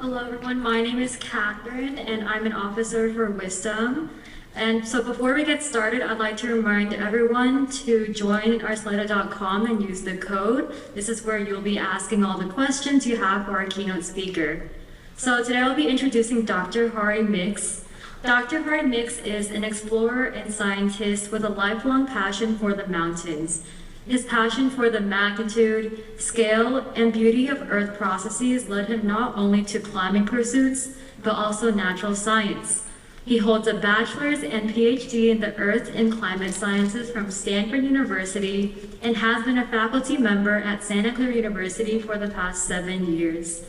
Hello everyone, my name is Catherine and I'm an officer for Wisdom. And so before we get started, I'd like to remind everyone to join our Slido.com and use the code. This is where you'll be asking all the questions you have for our keynote speaker. So today I'll be introducing Dr. Hari Mix. Dr. Hari Mix is an explorer and scientist with a lifelong passion for the mountains. His passion for the magnitude, scale, and beauty of Earth processes led him not only to climbing pursuits, but also natural science. He holds a bachelor's and PhD in the Earth and Climate Sciences from Stanford University and has been a faculty member at Santa Clara University for the past 7 years.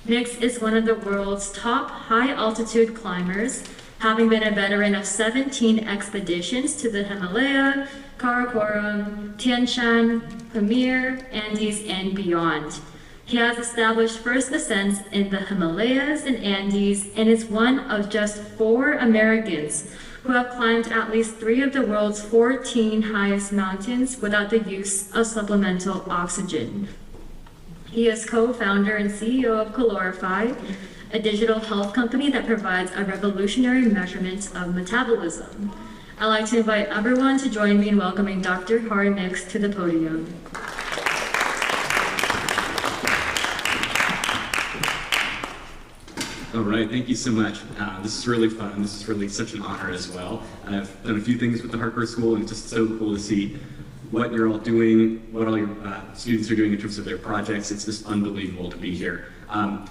Mix is one of the world's top high-altitude climbers, having been a veteran of 17 expeditions to the Himalaya, Karakoram, Tian Shan, Pamir, Andes, and beyond. He has established first ascents in the Himalayas and Andes and is one of just 4 Americans who have climbed at least 3 of the world's 14 highest mountains without the use of supplemental oxygen. He is co-founder and CEO of Calorify, a digital health company that provides a revolutionary measurement of metabolism. I'd like to invite everyone to join me in welcoming Dr. Hari Mix to the podium. All right, thank you so much. This is really fun. This is really such an honor as well. I've done a few things with the Harker School, and it's just so cool to see what you're all doing, what all your students are doing in terms of their projects. It's just unbelievable to be here.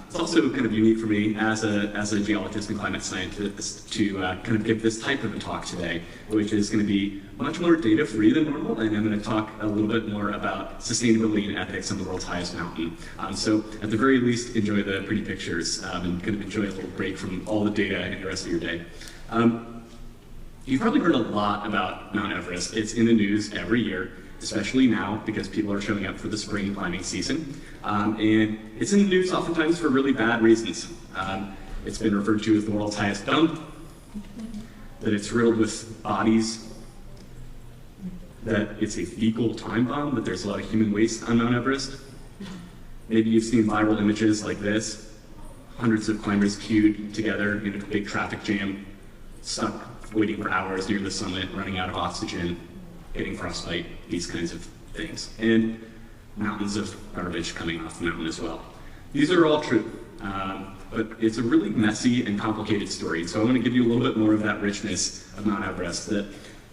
It's also kind of unique for me as a geologist and climate scientist to kind of give this type of a talk today, which is going to be much more data-free than normal, and I'm going to talk a little bit more about sustainability and ethics on the world's highest mountain. So at the very least, enjoy the pretty pictures and kind of enjoy a little break from all the data in the rest of your day. You've probably heard a lot about Mount Everest. It's in the news every year, especially now because people are showing up for the spring climbing season. And it's in the news oftentimes for really bad reasons. It's been referred to as the world's highest dump, that it's riddled with bodies, that it's a fecal time bomb, that there's a lot of human waste on Mount Everest. Maybe you've seen viral images like this, hundreds of climbers queued together in a big traffic jam, stuck waiting for hours near the summit, running out of oxygen, getting frostbite, these kinds of things. And mountains of garbage coming off the mountain as well. These are all true, but it's a really messy and complicated story. So I want to give you a little bit more of that richness of Mount Everest, that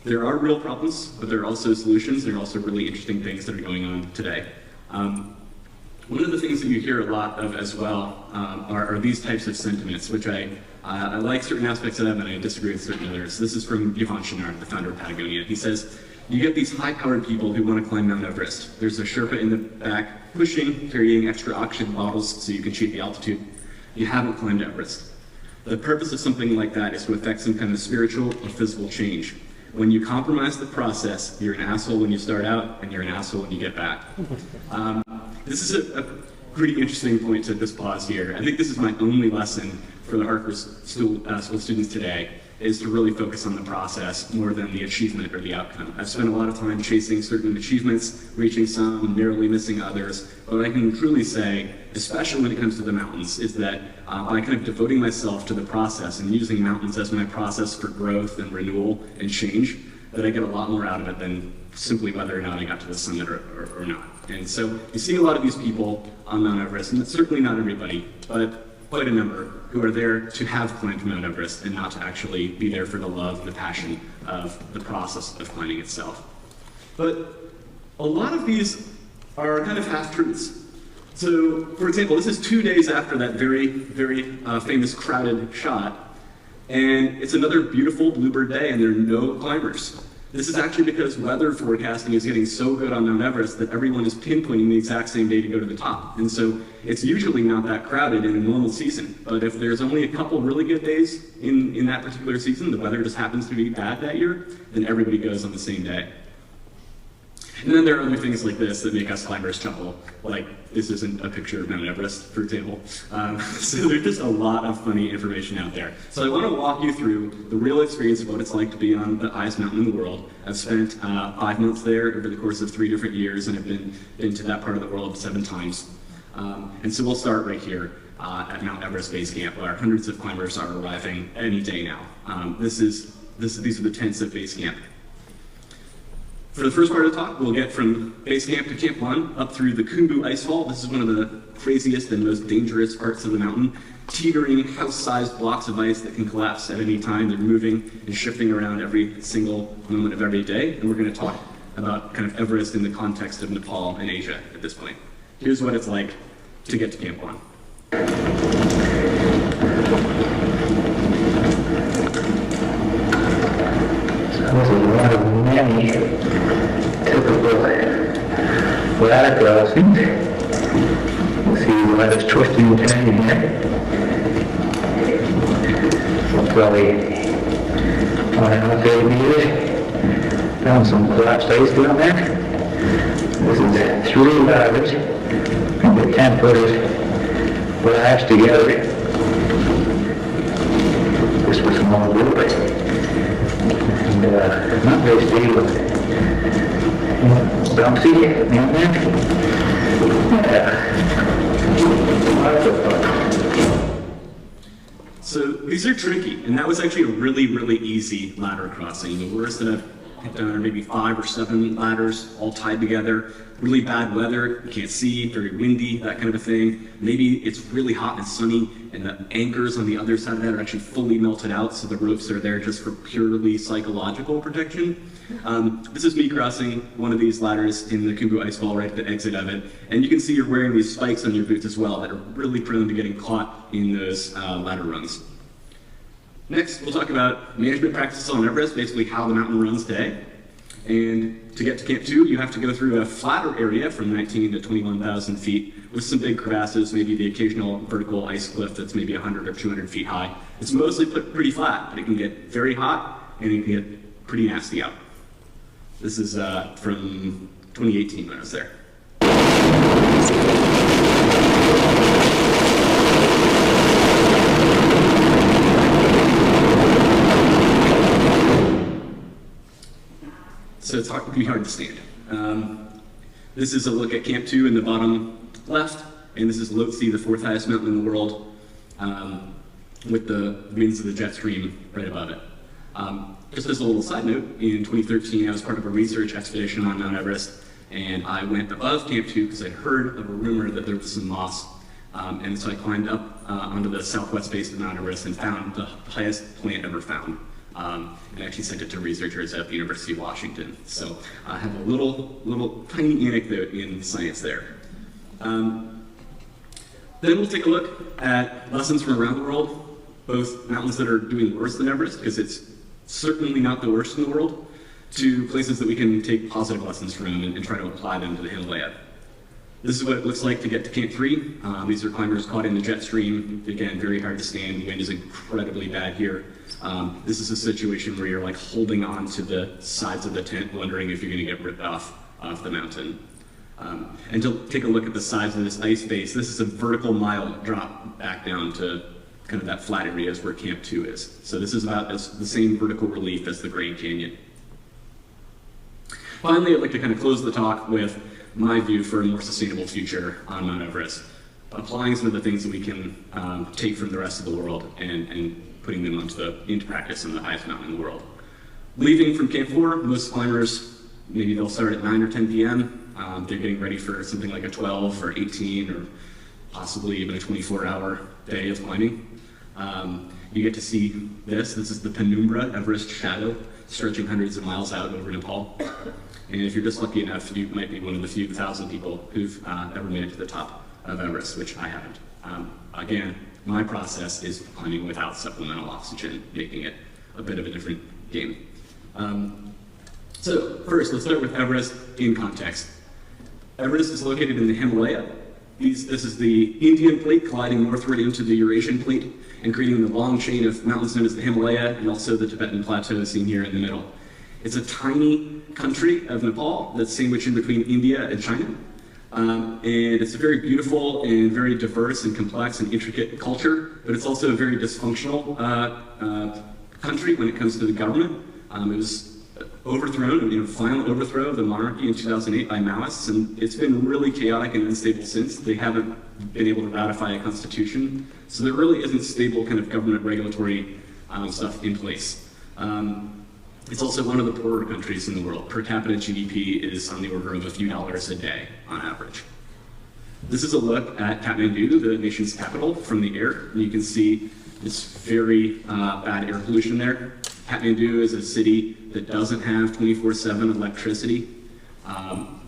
there are real problems, but there are also solutions. There are also really interesting things that are going on today. One of the things that you hear a lot of as well are these types of sentiments, which I like certain aspects of them and I disagree with certain others. This is from Johan Chenard, the founder of Patagonia. He says, you get these high-powered people who want to climb Mount Everest. There's a Sherpa in the back pushing, carrying extra oxygen bottles so you can cheat the altitude. You haven't climbed Everest. The purpose of something like that is to affect some kind of spiritual or physical change. When you compromise the process, you're an asshole when you start out, and you're an asshole when you get back. This is a pretty interesting point to just pause here. I think this is my only lesson for the Harker School students today, is to really focus on the process more than the achievement or the outcome. I've spent a lot of time chasing certain achievements, reaching some, narrowly missing others, but what I can truly say, especially when it comes to the mountains, is that by kind of devoting myself to the process and using mountains as my process for growth and renewal and change, that I get a lot more out of it than simply whether or not I got to the summit or not. And so you see a lot of these people on Mount Everest, and it's certainly not everybody, but quite a number who are there to have climbed Mount Everest and not to actually be there for the love and the passion of the process of climbing itself. But a lot of these are kind of half-truths. So, for example, this is 2 days after that very, very famous crowded shot, and it's another beautiful bluebird day and there are no climbers. This is actually because weather forecasting is getting so good on Mount Everest that everyone is pinpointing the exact same day to go to the top. And so it's usually not that crowded in a normal season. But if there's only a couple really good days in that particular season, the weather just happens to be bad that year, then everybody goes on the same day. And then there are other things like this that make us climbers chuckle, like this isn't a picture of Mount Everest, for example. So there's just a lot of funny information out there. So I want to walk you through the real experience of what it's like to be on the highest mountain in the world. I've spent 5 months there over the course of 3 different years, and I've been to that part of the world 7 times. And so we'll start right here at Mount Everest Base Camp, where hundreds of climbers are arriving any day now. These are the tents at Base Camp. For the first part of the talk, we'll get from Base Camp to Camp 1 up through the Kumbu icefall. This is one of the craziest and most dangerous parts of the mountain. Teetering, house-sized blocks of ice that can collapse at any time. They're moving and shifting around every single moment of every day. And we're going to talk about kind of Everest in the context of Nepal and Asia at this point. Here's what it's like to get to Camp 1. This is one of many typical ladder crossings. You see the ladders twisting and turning here. Probably 1.5 meters. Found some collapsed ice down there. This is 3 ladders from the 10-footers lashed together. This was a small group. Not very stable. Bouncy down there. So these are tricky, and that was actually a really, really easy ladder crossing. The worst that I've hit down are maybe 5 or 7 ladders all tied together. Really bad weather, you can't see, very windy, that kind of a thing. Maybe it's really hot and sunny, and the anchors on the other side of that are actually fully melted out, so the ropes are there just for purely psychological protection. This is me crossing one of these ladders in the Kumbu icefall right at the exit of it, and you can see you're wearing these spikes on your boots as well that are really prone to getting caught in those ladder rungs. Next, we'll talk about management practices on Everest, basically how the mountain runs today. And to get to Camp 2, you have to go through a flatter area from 19 to 21,000 feet with some big crevasses, maybe the occasional vertical ice cliff that's maybe 100 or 200 feet high. It's mostly pretty flat, but it can get very hot and it can get pretty nasty out. This is from 2018 when I was there. So it can be hard to stand. This is a look at Camp 2 in the bottom left, and this is Lhotse, the 4th highest mountain in the world, with the winds of the jet stream right above it. Just as a little side note, in 2013 I was part of a research expedition on Mount Everest, and I went above Camp 2 because I'd heard of a rumor that there was some moss. And so I climbed up onto the southwest base of Mount Everest and found the highest plant ever found. And actually sent it to researchers at the University of Washington. So I have a little tiny anecdote in science there. Then we'll take a look at lessons from around the world, both mountains that are doing worse than Everest, because it's certainly not the worst in the world, to places that we can take positive lessons from and try to apply them to the Himalaya. This is what it looks like to get to Camp 3. These are climbers caught in the jet stream. Again, very hard to stand. The wind is incredibly bad here. This is a situation where you're like holding on to the sides of the tent, wondering if you're going to get ripped off the mountain. And to take a look at the size of this ice base, this is a vertical mile drop back down to kind of that flat area is where Camp 2 is. So this is about the same vertical relief as the Grand Canyon. Finally, I'd like to kind of close the talk with my view for a more sustainable future on Mount Everest, applying some of the things that we can take from the rest of the world and putting them into practice on the highest mountain in the world. Leaving from Camp 4, most climbers, maybe they'll start at 9 or 10 p.m. They're getting ready for something like a 12 or 18 or possibly even a 24-hour day of climbing. You get to see this. This is the Penumbra Everest shadow, stretching hundreds of miles out over Nepal. And if you're just lucky enough, you might be one of the few thousand people who've ever made it to the top of Everest, which I haven't. Again, my process is climbing without supplemental oxygen, making it a bit of a different game. So first, let's start with Everest in context. Everest is located in the Himalaya. This is the Indian plate colliding northward into the Eurasian plate and creating the long chain of mountains known as the Himalaya and also the Tibetan Plateau seen here in the middle. It's a tiny country of Nepal that's sandwiched in between India and China. And it's a very beautiful and very diverse and complex and intricate culture, but it's also a very dysfunctional country when it comes to the government. It was overthrown, final overthrow of the monarchy in 2008 by Maoists, and it's been really chaotic and unstable since. They haven't been able to ratify a constitution, so there really isn't stable kind of government regulatory stuff in place. It's also one of the poorer countries in the world. Per capita GDP is on the order of a few dollars a day on average. This is a look at Kathmandu, the nation's capital, from the air. And you can see it's very bad air pollution there. Kathmandu is a city that doesn't have 24/7 electricity.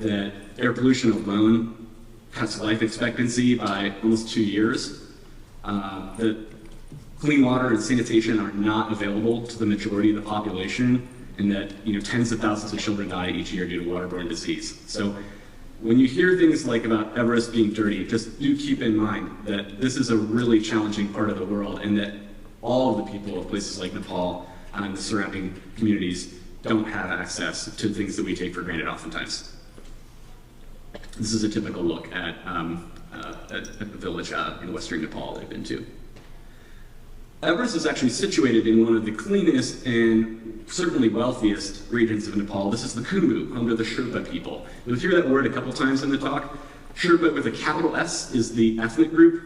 That air pollution alone cuts life expectancy by almost 2 years. That clean water and sanitation are not available to the majority of the population, and that tens of thousands of children die each year due to waterborne disease. So when you hear things like about Everest being dirty, just do keep in mind that this is a really challenging part of the world, and that all of the people of places like Nepal and the surrounding communities don't have access to things that we take for granted oftentimes. This is a typical look at a village in western Nepal I've been to. Everest is actually situated in one of the cleanest and certainly wealthiest regions of Nepal. This is the Kumbu, home to the Sherpa people. You'll hear that word a couple times in the talk. Sherpa with a capital S is the ethnic group.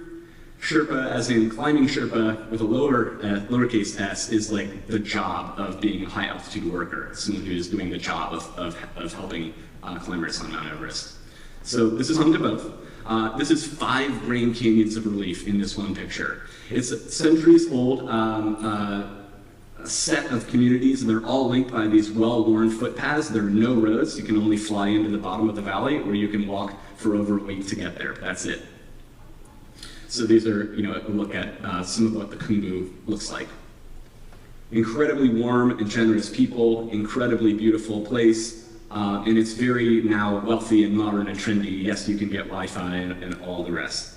Sherpa, as in climbing Sherpa with a lowercase s, is like the job of being a high altitude worker, someone who is doing the job of helping climbers on Mount Everest. So this is home to both. This is 5 Grand Canyons of relief in this one picture. It's a centuries old set of communities, and they're all linked by these well-worn footpaths. There are no roads. You can only fly into the bottom of the valley, or you can walk for over a week to get there. That's it. So these are, a look at some of what the Kumbu looks like. Incredibly warm and generous people, incredibly beautiful place, and it's very now wealthy and modern and trendy. Yes, you can get Wi-Fi and all the rest.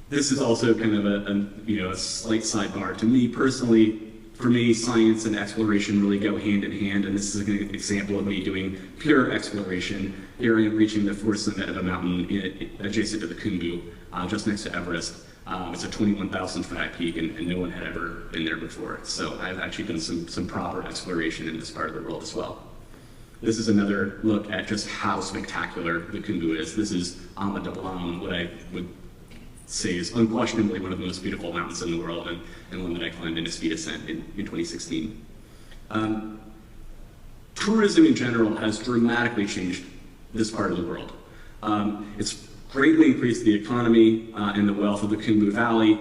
This is also kind of a slight sidebar. To me personally, for me, science and exploration really go hand in hand, and this is an example of me doing pure exploration. Here I am reaching the fourth summit of a mountain adjacent to the Kumbu, just next to Everest. It's a 21,000-foot peak, and no one had ever been there before. So I've actually done some proper exploration in this part of the world as well. This is another look at just how spectacular the Kumbu is. This is Ama Dablam, what I would say is unquestionably one of the most beautiful mountains in the world, and one that I climbed in a speed ascent in 2016. Tourism in general has dramatically changed this part of the world. It's greatly increased the economy and the wealth of the Kumbu Valley.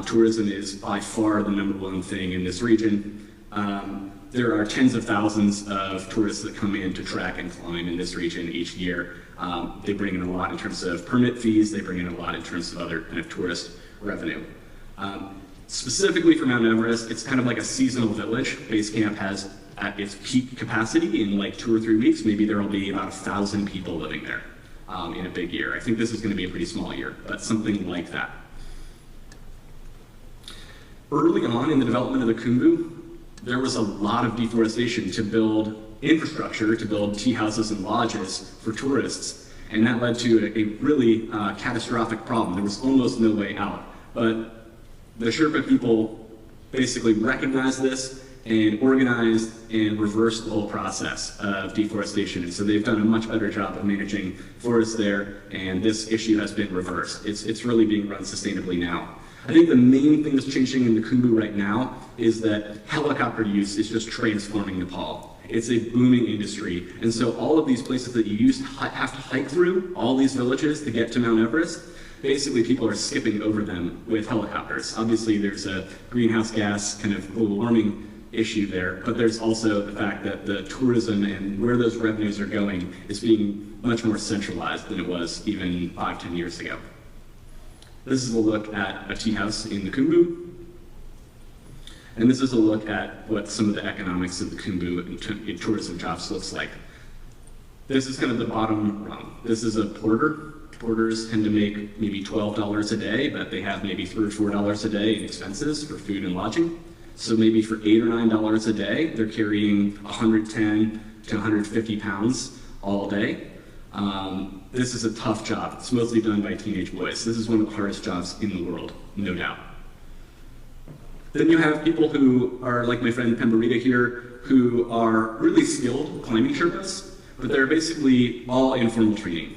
Tourism is by far the #1 thing in this region. There are tens of thousands of tourists that come in to trek and climb in this region each year. They bring in a lot in terms of permit fees. They bring in a lot in terms of other kind of tourist revenue. Specifically for Mount Everest, it's kind of like a seasonal village. Base camp has at its peak capacity in like 2 or 3 weeks. Maybe there will be about 1,000 people living there in a big year. I think this is going to be a pretty small year, but something like that. Early on in the development of the Kumbu, there was a lot of deforestation to build infrastructure, to build tea houses and lodges for tourists, and that led to a really catastrophic problem. There was almost no way out, but the Sherpa people basically recognized this and organized and reversed the whole process of deforestation, and so they've done a much better job of managing forests there, and this issue has been reversed. It's really being run sustainably now. I think the main thing that's changing in the Kumbu right now is that helicopter use is just transforming Nepal. It's a booming industry, and so all of these places that you used to have to hike through, all these villages to get to Mount Everest, basically people are skipping over them with helicopters. Obviously there's a greenhouse gas kind of global warming issue there, but there's also the fact that the tourism and where those revenues are going is being much more centralized than it was even 5-10 years ago. This is a look at a tea house in the Kumbu. And this is a look at what some of the economics of the Kumbu in tourism jobs looks like. This is kind of the bottom rung. This is a porter. Porters tend to make maybe $12 a day, but they have maybe $3 or $4 a day in expenses for food and lodging. So maybe for $8 or $9 a day, they're carrying 110 to 150 pounds all day. This is a tough job. It's mostly done by teenage boys. This is one of the hardest jobs in the world, no doubt. Then you have people who are like my friend Pemberita here, who are really skilled climbing Sherpas, but they're basically all informal training.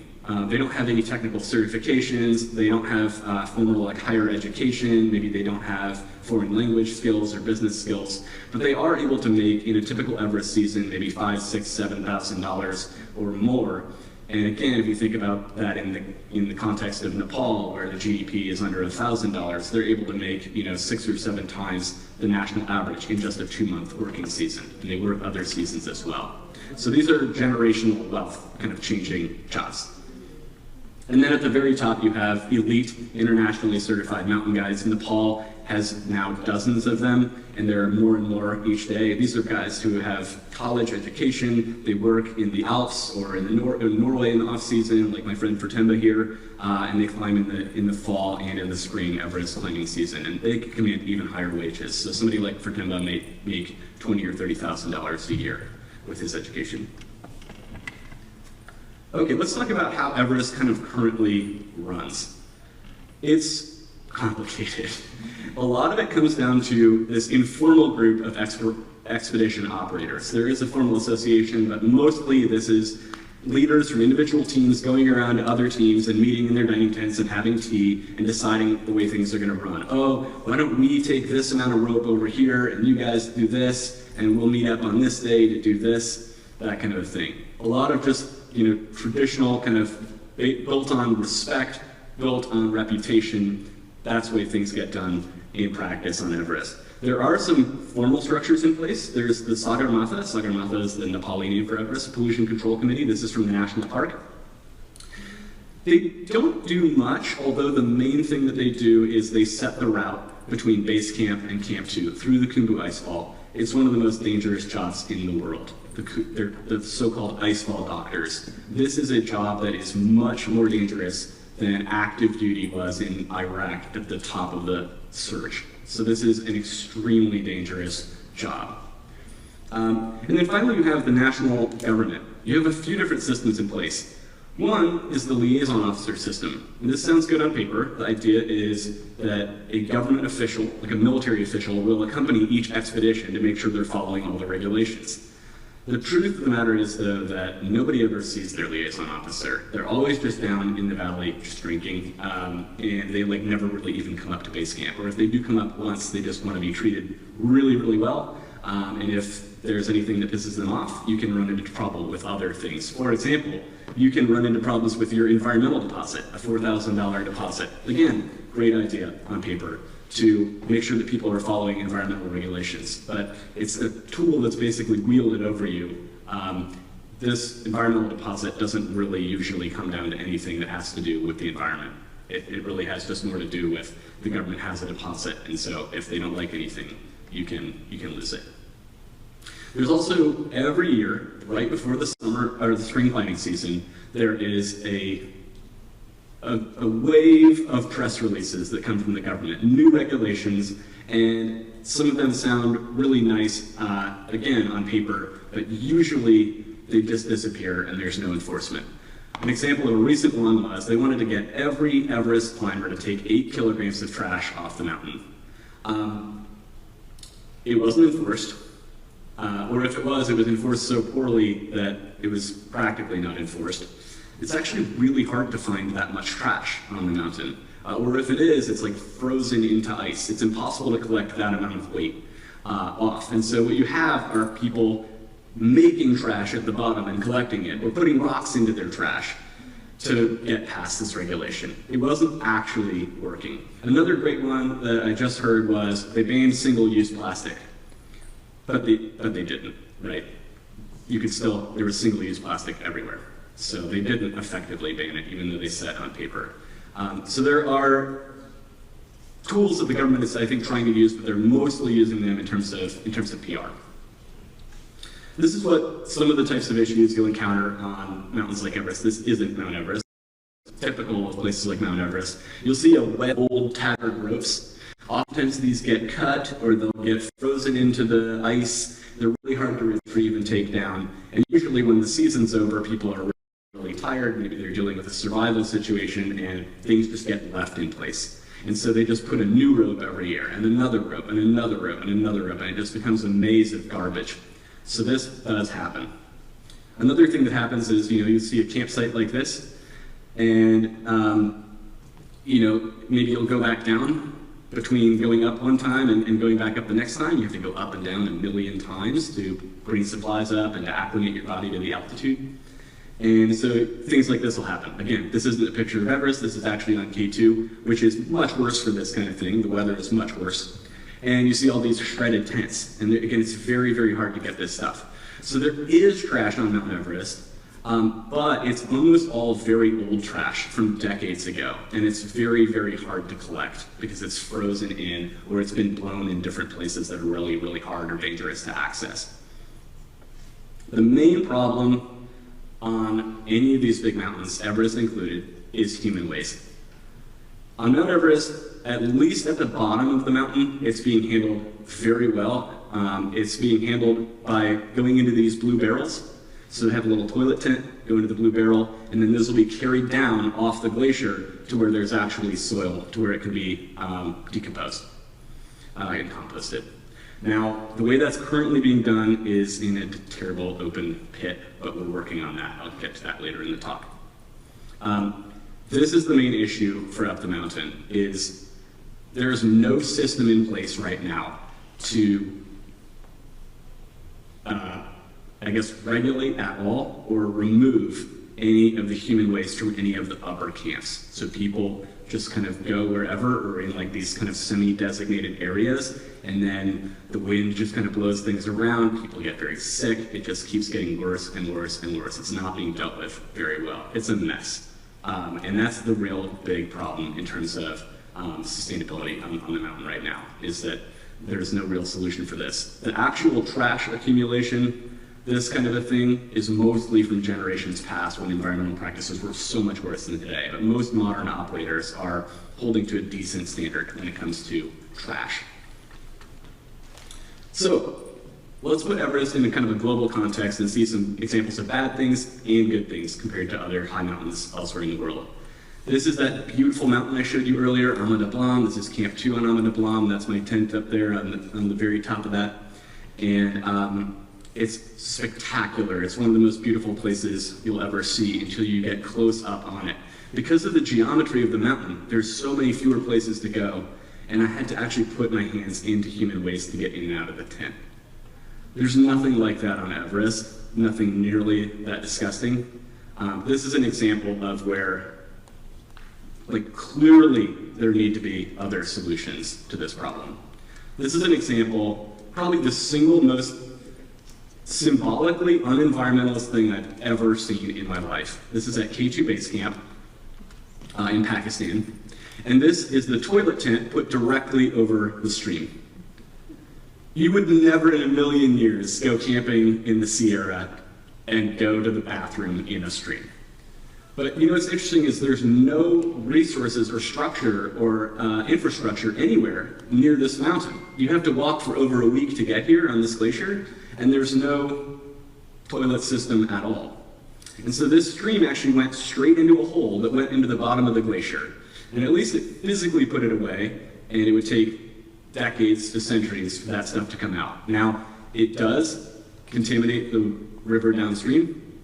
They don't have any technical certifications, they don't have formal higher education, maybe they don't have foreign language skills or business skills, but they are able to make, in a typical Everest season, maybe $5,000, $6,000, $7,000 or more. And again, if you think about that in the context of Nepal, where the GDP is under $1,000, they're able to make 6 or 7 times the national average in just a 2-month working season. And they work other seasons as well. So these are generational wealth kind of changing jobs. And then at the very top, you have elite, internationally certified mountain guides. Nepal has now dozens of them, and there are more and more each day. These are guys who have college education. They work in the Alps or in Norway in the off-season, like my friend Fertemba here, and they climb in the fall and in the spring Everest climbing season, and they can command even higher wages. So somebody like Fertemba may make $20,000 or $30,000 a year with his education. Okay, let's talk about how Everest kind of currently runs. It's complicated. A lot of it comes down to this informal group of expedition operators. There is a formal association, but mostly this is leaders from individual teams going around to other teams and meeting in their dining tents and having tea and deciding the way things are going to run. Oh, why don't we take this amount of rope over here and you guys do this and we'll meet up on this day to do this, that kind of a thing. A lot of just traditional kind of built on respect, built on reputation. That's the way things get done in practice on Everest. There are some formal structures in place. There's the Sagarmatha. Sagarmatha is the Nepali name for Everest Pollution Control Committee. This is from the National Park. They don't do much, although the main thing that they do is they set the route between base camp and Camp 2 through the Kumbu icefall. It's one of the most dangerous jobs in the world. They're the so-called icefall doctors. This is a job that is much more dangerous than active duty was in Iraq at the top of the surge. So this is an extremely dangerous job. And then finally you have the national government. You have a few different systems in place. One is the liaison officer system. And this sounds good on paper. The idea is that a government official, like a military official, will accompany each expedition to make sure they're following all the regulations. The truth of the matter is, though, that nobody ever sees their liaison officer. They're always just down in the valley just drinking, and they never really even come up to base camp. Or if they do come up once, they just want to be treated really, really well. And if there's anything that pisses them off, you can run into trouble with other things. For example, you can run into problems with your environmental deposit, a $4,000 deposit. Again, great idea on paper to make sure that people are following environmental regulations. But it's a tool that's basically wielded over you. This environmental deposit doesn't really usually come down to anything that has to do with the environment. It really has just more to do with the government has a deposit, and so if they don't like anything, you can lose it. There's also, every year, right before the summer or the spring climbing season, there is a wave of press releases that come from the government, new regulations, and some of them sound really nice, again, on paper, but usually they just disappear and there's no enforcement. An example of a recent one was they wanted to get every Everest climber to take 8 kilograms of trash off the mountain. It wasn't enforced, or if it was enforced so poorly that it was practically not enforced. It's actually really hard to find that much trash on the mountain. Or if it is, it's frozen into ice. It's impossible to collect that amount of weight off. And so what you have are people making trash at the bottom and collecting it, or putting rocks into their trash to get past this regulation. It wasn't actually working. Another great one that I just heard was they banned single-use plastic, but they didn't, right? You could still, there was single-use plastic everywhere. So they didn't effectively ban it, even though they said on paper. So there are tools that the government is, I think, trying to use, but they're mostly using them in terms of PR. This is what some of the types of issues you'll encounter on mountains like Everest. This isn't Mount Everest. Typical of places like Mount Everest. You'll see a wet, old, tattered ropes. Oftentimes these get cut or they'll get frozen into the ice. They're really hard to retrieve and take down. And usually when the season's over, people are really tired. Maybe they're dealing with a survival situation and things just get left in place. And so they just put a new rope every year, and another rope, and another rope, and another rope, and it just becomes a maze of garbage. So this does happen. Another thing that happens is, you see a campsite like this, and maybe you'll go back down. Between going up one time and going back up the next time, you have to go up and down 1,000,000 times to bring supplies up and to acclimate your body to the altitude. And so things like this will happen. Again, this isn't a picture of Everest, this is actually on K2, which is much worse for this kind of thing. The weather is much worse. And you see all these shredded tents. And again, it's very, very hard to get this stuff. So there is trash on Mount Everest, but it's almost all very old trash from decades ago. And it's very, very hard to collect because it's frozen in or it's been blown in different places that are really, really hard or dangerous to access. The main problem on any of these big mountains, Everest included, is human waste. On Mount Everest, at least at the bottom of the mountain, it's being handled very well. It's being handled by going into these blue barrels. So they have a little toilet tent, go into the blue barrel, and then this will be carried down off the glacier to where there's actually soil, to where it can be decomposed and composted. Now, the way that's currently being done is in a terrible open pit, but we're working on that. I'll get to that later in the talk. This is the main issue for up the mountain, is there's no system in place right now to regulate at all or remove any of the human waste from any of the upper camps. So people just kind of go wherever or in like these kind of semi-designated areas, and then the wind just kind of blows things around, people get very sick, it just keeps getting worse and worse and worse. It's not being dealt with very well. It's a mess. And that's the real big problem in terms of sustainability on the mountain right now, is that there's no real solution for this. The actual trash accumulation, this kind of a thing, is mostly from generations past when environmental practices were so much worse than today. But most modern operators are holding to a decent standard when it comes to trash. So let's put Everest in a kind of a global context and see some examples of bad things and good things compared to other high mountains elsewhere in the world. This is that beautiful mountain I showed you earlier, Ama Dablam. This is Camp 2 on Ama Dablam. That's my tent up there on the very top of that. And it's spectacular. It's one of the most beautiful places you'll ever see until you get close up on it. Because of the geometry of the mountain, there's so many fewer places to go, and I had to actually put my hands into human waste to get in and out of the tent. There's nothing like that on Everest, nothing nearly that disgusting. This is an example of where, clearly there need to be other solutions to this problem. This is an example, probably the single most symbolically unenvironmentalist thing I've ever seen in my life. This is at K2 Base Camp in Pakistan. And this is the toilet tent put directly over the stream. You would never in a million years go camping in the Sierra and go to the bathroom in a stream. But what's interesting is there's no resources or structure or infrastructure anywhere near this mountain. You have to walk for over a week to get here on this glacier, and there's no toilet system at all. And so this stream actually went straight into a hole that went into the bottom of the glacier. And at least it physically put it away, and it would take decades to centuries for that stuff to come out. Now, it does contaminate the river downstream,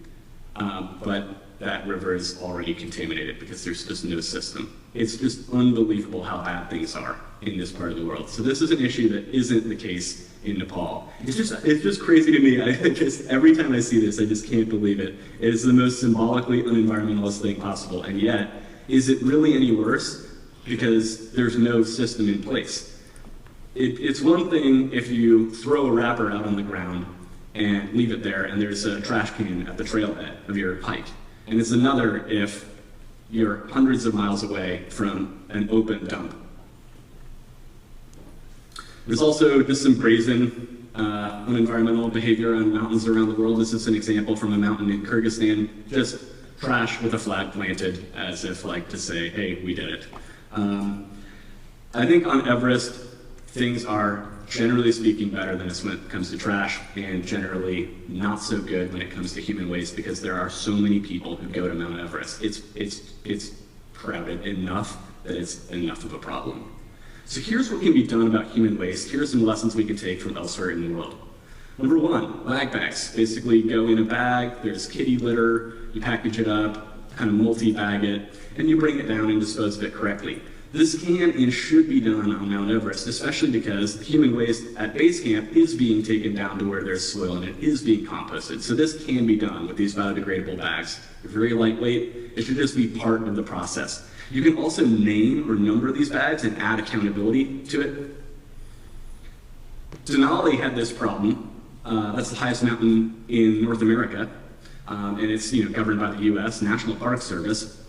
but that river is already contaminated because there's just no system. It's just unbelievable how bad things are in this part of the world. So this is an issue that isn't the case in Nepal. It's just crazy to me. Every time I see this, I just can't believe it. It is the most symbolically unenvironmentalist thing possible, and yet, is it really any worse? Because there's no system in place. It's one thing if you throw a wrapper out on the ground and leave it there, and there's a trash can at the trailhead of your hike. And it's another if you're hundreds of miles away from an open dump. There's also just some brazen unenvironmental behavior on mountains around the world. This is an example from a mountain in Kyrgyzstan, just trash with a flag planted as if to say, hey, we did it. I think on Everest, things are generally speaking better than this when it comes to trash, and generally not so good when it comes to human waste because there are so many people who go to Mount Everest. It's crowded enough that it's enough of a problem. So here's what can be done about human waste. Here are some lessons we can take from elsewhere in the world. Number one, bag bags. Basically go in a bag, there's kitty litter, you package it up, kind of multi-bag it, and you bring it down and dispose of it correctly. This can and should be done on Mount Everest, especially because the human waste at base camp is being taken down to where there's soil and it is being composted. So this can be done with these biodegradable bags. They're very lightweight. It should just be part of the process. You can also name or number these bags and add accountability to it. Denali had this problem. That's the highest mountain in North America, and it's governed by the U.S. National Park Service.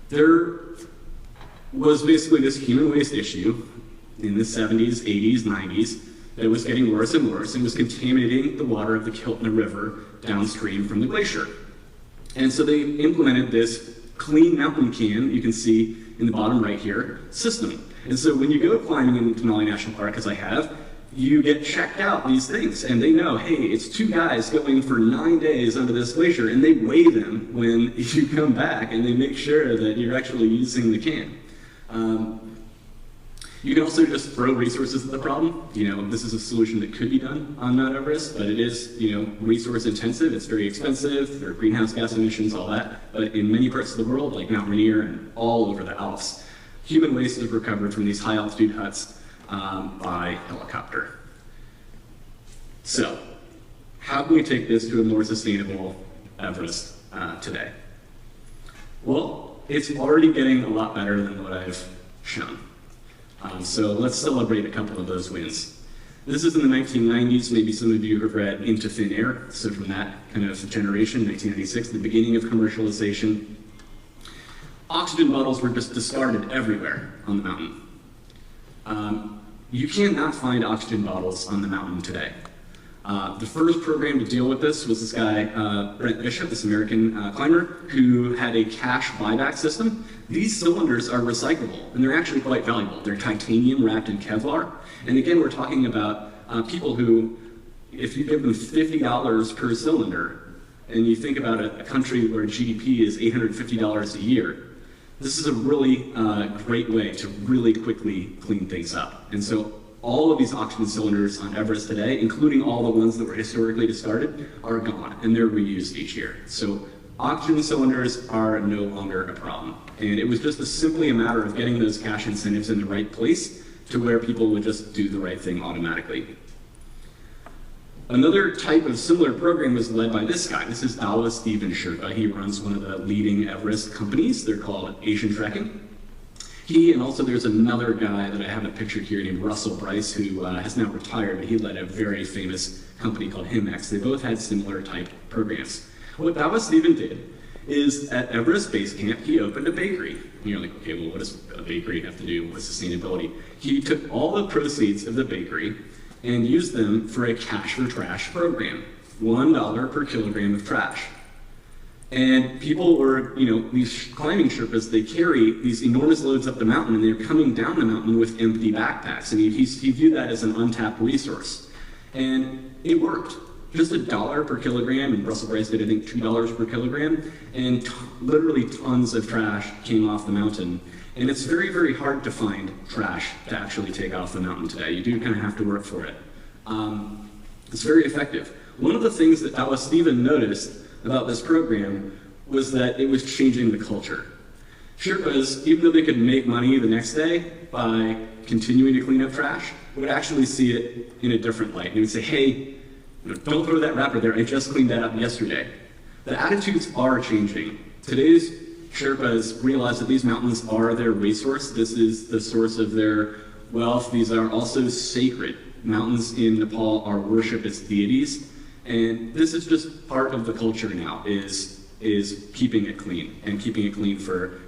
There was basically this human waste issue in the 70s, 80s, 90s that was getting worse and worse and was contaminating the water of the Kiltna River downstream from the glacier. And so they implemented this clean mountain can, you can see in the bottom right here, system. And so when you go climbing in Denali National Park, as I have, you get checked out these things, and they know, hey, it's two guys going for 9 days under this glacier, and they weigh them when you come back, and they make sure that you're actually using the can. You can also just throw resources at the problem. This is a solution that could be done on Mount Everest, but it is, resource intensive. It's very expensive. There are greenhouse gas emissions, all that. But in many parts of the world, like Mount Rainier and all over the Alps, human waste is recovered from these high altitude huts by helicopter. So, how can we take this to a more sustainable Everest today? Well, it's already getting a lot better than what I've shown. So let's celebrate a couple of those wins. This is in the 1990s. Maybe some of you have read Into Thin Air. So from that kind of generation, 1996, the beginning of commercialization, oxygen bottles were just discarded everywhere on the mountain. You cannot find oxygen bottles on the mountain today. The first program to deal with this was this guy, Brent Bishop, this American climber, who had a cash buyback system. These cylinders are recyclable, and they're actually quite valuable. They're titanium wrapped in Kevlar. And again, we're talking about people who, if you give them $50 per cylinder, and you think about a country where GDP is $850 a year, this is a really great way to really quickly clean things up. And so all of these oxygen cylinders on Everest today, including all the ones that were historically discarded, are gone, and they're reused each year. So oxygen cylinders are no longer a problem. And it was just simply a matter of getting those cash incentives in the right place to where people would just do the right thing automatically. Another type of similar program was led by this guy. This is Dawa Steven Sherpa. He runs one of the leading Everest companies. They're called Asian Trekking. He, and also there's another guy that I haven't pictured here named Russell Bryce, who has now retired, but he led a very famous company called Himex. They both had similar type programs. What Dawa Steven did is at Everest Base Camp, he opened a bakery. And you're like, okay, well, what does a bakery have to do with sustainability? He took all the proceeds of the bakery and used them for a cash for trash program, $1 per kilogram of trash. And people were, these climbing Sherpas, they carry these enormous loads up the mountain, and they're coming down the mountain with empty backpacks. And he viewed that as an untapped resource. And it worked. Just $1 per kilogram, and Russell Bryce did, I think, $2 per kilogram, and literally tons of trash came off the mountain. And it's very, very hard to find trash to actually take off the mountain today. You do kind of have to work for it. It's very effective. One of the things that Dawa Steven noticed about this program was that it was changing the culture. Sherpas, even though they could make money the next day by continuing to clean up trash, would actually see it in a different light. They would say, hey, don't throw that wrapper there, I just cleaned that up yesterday. The attitudes are changing. Today's Sherpas realize that these mountains are their resource. This is the source of their wealth. These are also sacred. Mountains in Nepal are worshipped as deities. And this is just part of the culture now, is keeping it clean, and keeping it clean for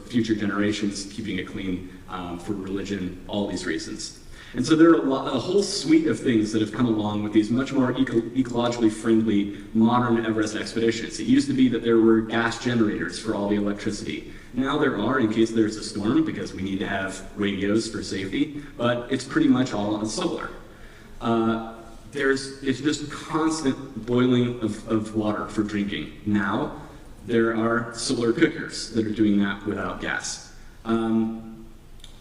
future generations, keeping it clean for religion, all these reasons. And so there are a whole suite of things that have come along with these much more ecologically friendly modern Everest expeditions. It used to be that there were gas generators for all the electricity. Now there are, in case there's a storm, because we need to have radios for safety, but it's pretty much all on solar. It's just constant boiling of water for drinking. Now, there are solar cookers that are doing that without gas.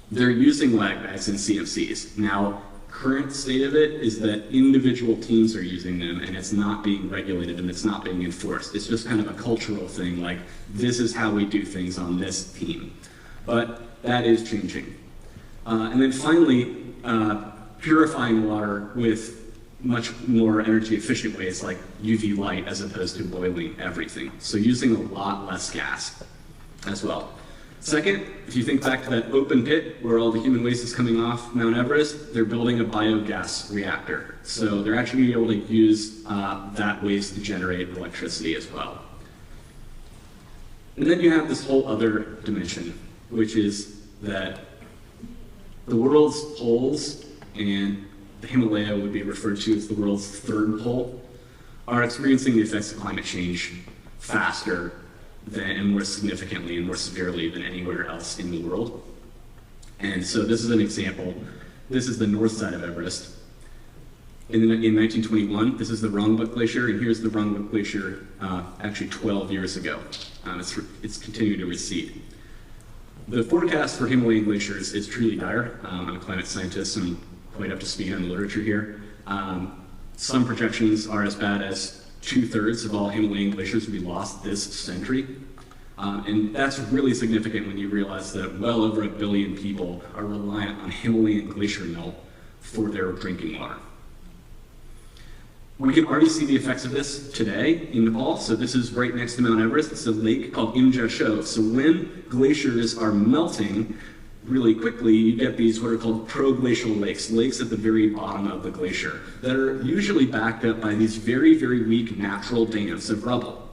They're using lag bags and CFCs. Now, Current state of it is that individual teams are using them and it's not being regulated and it's not being enforced. It's just kind of a cultural thing, like this is how we do things on this team. But that is changing. And then finally, purifying water with much more energy efficient ways like UV light as opposed to boiling everything. So using a lot less gas as well. Second, if you think back to that open pit where all the human waste is coming off Mount Everest, they're building a biogas reactor. So they're actually able to use that waste to generate electricity as well. And then you have this whole other dimension, which is that the world's poles, and the Himalaya would be referred to as the world's third pole, are experiencing the effects of climate change faster and more significantly and more severely than anywhere else in the world. And so this is an example. This is the north side of Everest. In 1921, this is the Rongbuk Glacier, and here's the Rongbuk Glacier actually 12 years ago. It's continuing to recede. The forecast for Himalayan glaciers is truly dire. I'm a climate scientist, and I'm quite up to speed on the literature here. Some projections are as bad as 2/3 of all Himalayan glaciers will be lost this century. And that's really significant when you realize that well over 1 billion people are reliant on Himalayan glacier melt for their drinking water. We can already see the effects of this today in Nepal. So this is right next to Mount Everest. It's a lake called Imja Show. So when glaciers are melting really quickly, you get these what are called proglacial lakes, lakes at the very bottom of the glacier that are usually backed up by these very, very weak natural dams of rubble.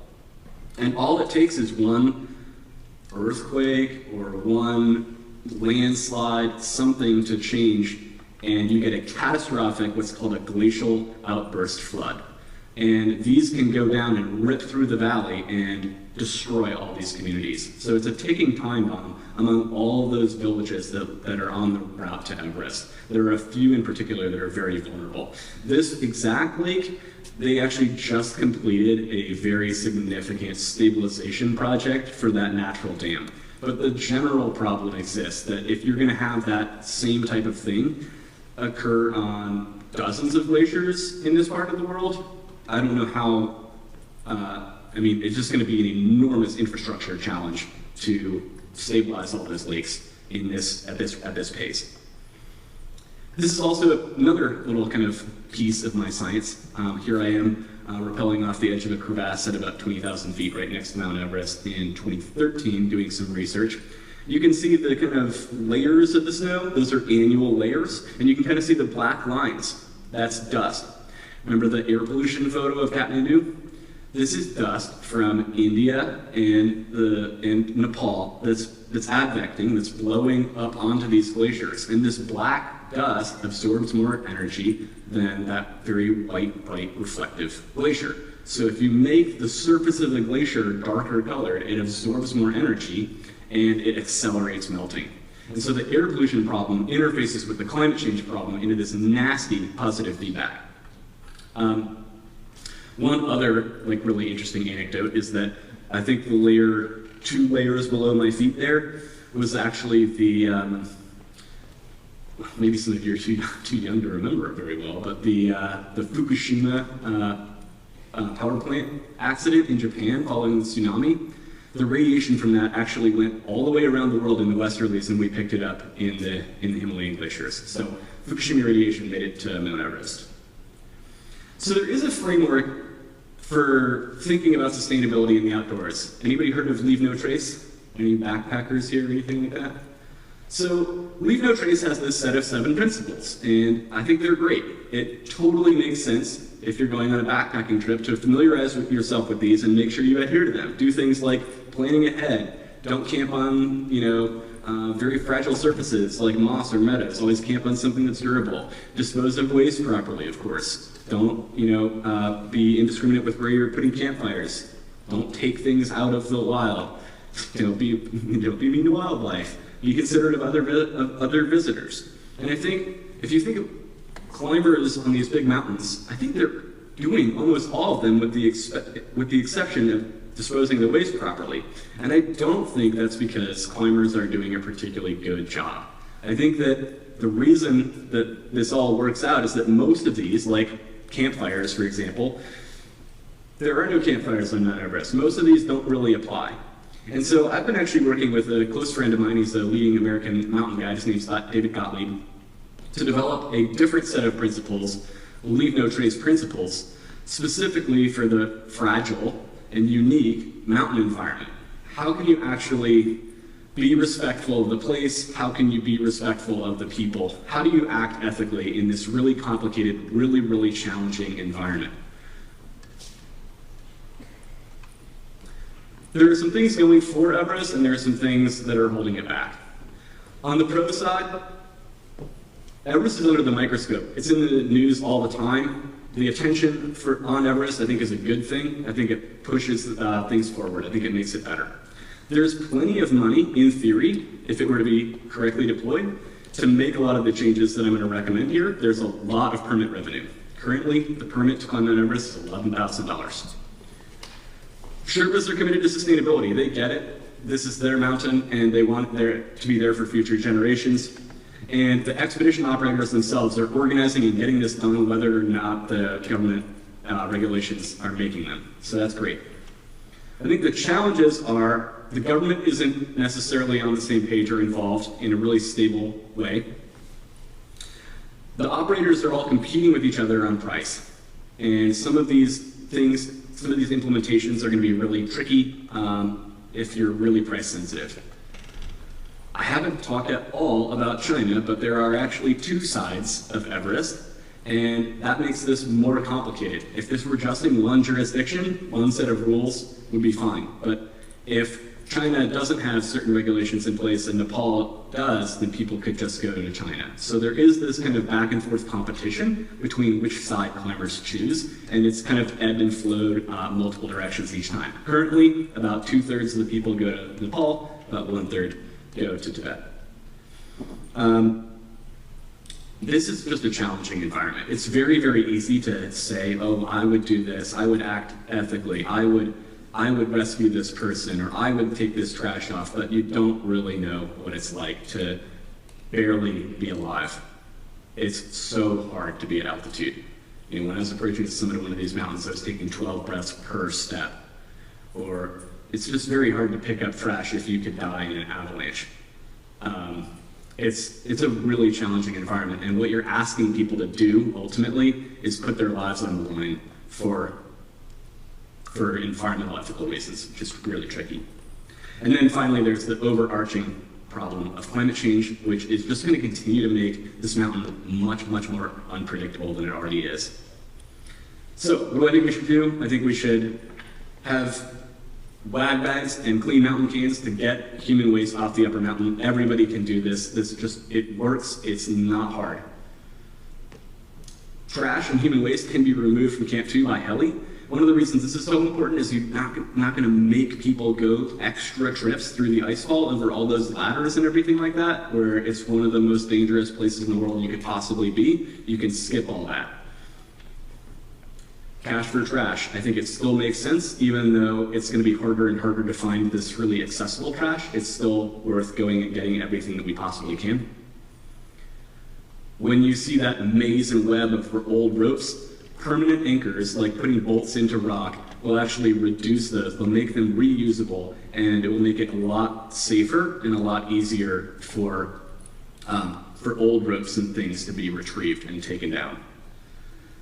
And all it takes is one earthquake or one landslide, something to change, and you get a catastrophic, what's called a glacial outburst flood. And these can go down and rip through the valley and destroy all these communities. So it's a ticking time bomb among all those villages that are on the route to Everest. There are a few in particular that are very vulnerable. This exact lake, they actually just completed a very significant stabilization project for that natural dam. But the general problem exists that if you're gonna have that same type of thing occur on dozens of glaciers in this part of the world, I don't know how, it's just gonna be an enormous infrastructure challenge to stabilize all those lakes at this pace. This is also another little kind of piece of my science. Here I am rappelling off the edge of a crevasse at about 20,000 feet right next to Mount Everest in 2013 doing some research. You can see the kind of layers of the snow. Those are annual layers, and you can kind of see the black lines. That's dust. Remember the air pollution photo of Kathmandu? This is dust from India and Nepal that's advecting, that's blowing up onto these glaciers. And this black dust absorbs more energy than that very white, bright, reflective glacier. So if you make the surface of the glacier darker colored, it absorbs more energy and it accelerates melting. And so the air pollution problem interfaces with the climate change problem into this nasty positive feedback. One other really interesting anecdote is that I think the 2 layers below my feet there was actually the, maybe some of you are too young to remember it very well, but the Fukushima power plant accident in Japan following the tsunami. The radiation from that actually went all the way around the world in the westerlies, and we picked it up in the Himalayan glaciers. So Fukushima radiation made it to Mount Everest. So there is a framework for thinking about sustainability in the outdoors. Anybody heard of Leave No Trace? Any backpackers here or anything like that? So Leave No Trace has this set of 7 principles, and I think they're great. It totally makes sense if you're going on a backpacking trip to familiarize yourself with these and make sure you adhere to them. Do things like planning ahead. Don't camp on, very fragile surfaces like moss or meadows. Always camp on something that's durable. Dispose of waste properly, of course. Don't, be indiscriminate with where you're putting campfires. Don't take things out of the wild. Don't be mean to wildlife. Be considerate of other visitors. And I think if you think of climbers on these big mountains, I think they're doing almost all of them with the exception of disposing the waste properly. And I don't think that's because climbers are doing a particularly good job. I think that the reason that this all works out is that most of these, like campfires, for example, there are no campfires on Mount Everest. Most of these don't really apply. And so I've been actually working with a close friend of mine, he's a leading American mountain guide, his name's David Gottlieb, to develop a different set of principles, leave no trace principles, specifically for the fragile and unique mountain environment. How can you actually be respectful of the place? How can you be respectful of the people? How do you act ethically in this really complicated, really, really challenging environment? There are some things going for Everest, and there are some things that are holding it back. On the pro side, Everest is under the microscope. It's in the news all the time. The attention on Everest, I think, is a good thing. I think it pushes things forward. I think it makes it better. There's plenty of money, in theory, if it were to be correctly deployed, to make a lot of the changes that I'm going to recommend here. There's a lot of permit revenue. Currently, the permit to climb Mount Everest is $11,000. Sherpas are committed to sustainability. They get it. This is their mountain, and they want it to be there for future generations. And the expedition operators themselves are organizing and getting this done whether or not the government regulations are making them. So that's great. I think the challenges are the government isn't necessarily on the same page or involved in a really stable way. The operators are all competing with each other on price. And some of these things, some of these implementations are going to be really tricky if you're really price sensitive. I haven't talked at all about China, but there are actually two sides of Everest, and that makes this more complicated. If this were just in one jurisdiction, one set of rules would be fine. But if China doesn't have certain regulations in place and Nepal does, then people could just go to China. So there is this kind of back and forth competition between which side climbers choose, and it's kind of ebbed and flowed multiple directions each time. Currently, about 2/3 of the people go to Nepal, about 1/3 go to Tibet. This is just a challenging environment. It's very, very easy to say, oh, I would do this, I would act ethically, I would rescue this person, or I would take this trash off, but you don't really know what it's like to barely be alive. It's so hard to be at altitude. You know, when I was approaching the summit of one of these mountains, I was taking 12 breaths per step. Or it's just very hard to pick up trash if you could die in an avalanche. It's a really challenging environment, and what you're asking people to do ultimately is put their lives on the line for environmental ethical reasons, which is really tricky. And then finally, there's the overarching problem of climate change, which is just going to continue to make this mountain much, much more unpredictable than it already is. So what do I think we should do? I think we should have wag bags and clean mountain cans to get human waste off the upper mountain. Everybody can do this. It works. It's not hard. Trash and human waste can be removed from Camp 2 by heli. One of the reasons this is so important is you're not going to make people go extra trips through the icefall over all those ladders and everything like that, where it's one of the most dangerous places in the world you could possibly be. You can skip all that. Cash for trash. I think it still makes sense, even though it's going to be harder and harder to find this really accessible trash. It's still worth going and getting everything that we possibly can. When you see that maze and web of old ropes, permanent anchors, like putting bolts into rock, will actually reduce those. They'll make them reusable, and it will make it a lot safer and a lot easier for old ropes and things to be retrieved and taken down.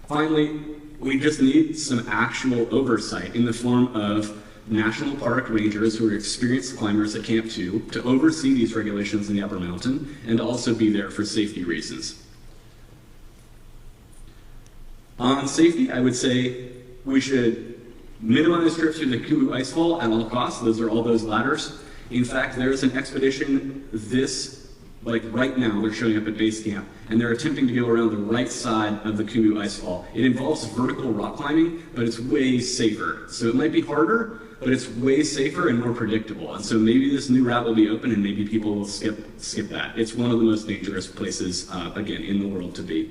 Finally, we just need some actual oversight in the form of national park rangers who are experienced climbers at Camp 2 to oversee these regulations in the upper mountain and also be there for safety reasons. On safety, I would say we should minimize trips through the Kumbu icefall at all costs. Those are all those ladders. In fact, there's an expedition right now, they're showing up at base camp, and they're attempting to go around the right side of the Kumbu icefall. It involves vertical rock climbing, but it's way safer. So it might be harder, but it's way safer and more predictable. And so maybe this new route will be open and maybe people will skip that. It's one of the most dangerous places, again, in the world to be.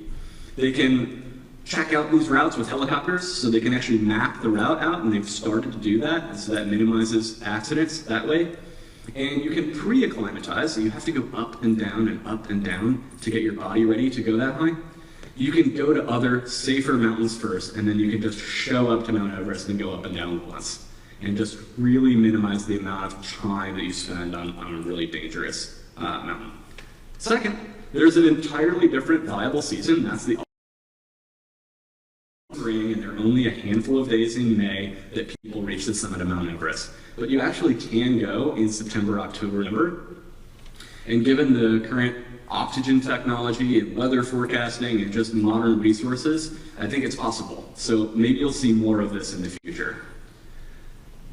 They can check out these routes with helicopters, so they can actually map the route out, and they've started to do that, so that minimizes accidents that way. And you can pre-acclimatize, so you have to go up and down to get your body ready to go that high. You can go to other safer mountains first, and then you can just show up to Mount Everest and go up and down once, and just really minimize the amount of time that you spend on a really dangerous mountain. Second, there's an entirely different viable season. That's the spring, and there are only a handful of days in May that people reach the summit of Mount Everest. But you actually can go in September, October, November. And given the current oxygen technology and weather forecasting and just modern resources, I think it's possible. So maybe you'll see more of this in the future.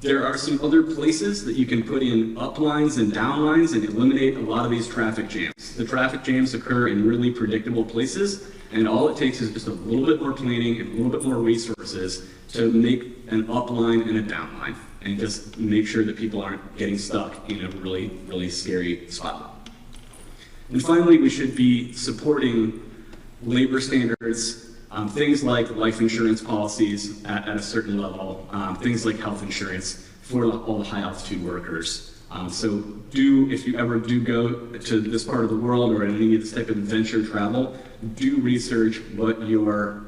There are some other places that you can put in uplines and downlines and eliminate a lot of these traffic jams. The traffic jams occur in really predictable places, and all it takes is just a little bit more planning and a little bit more resources to make an upline and a downline, and just make sure that people aren't getting stuck in a really, really scary spot. And finally, we should be supporting labor standards, things like life insurance policies at a certain level, things like health insurance for all the high altitude workers. So if you ever do go to this part of the world or any of this type of adventure travel, do research what your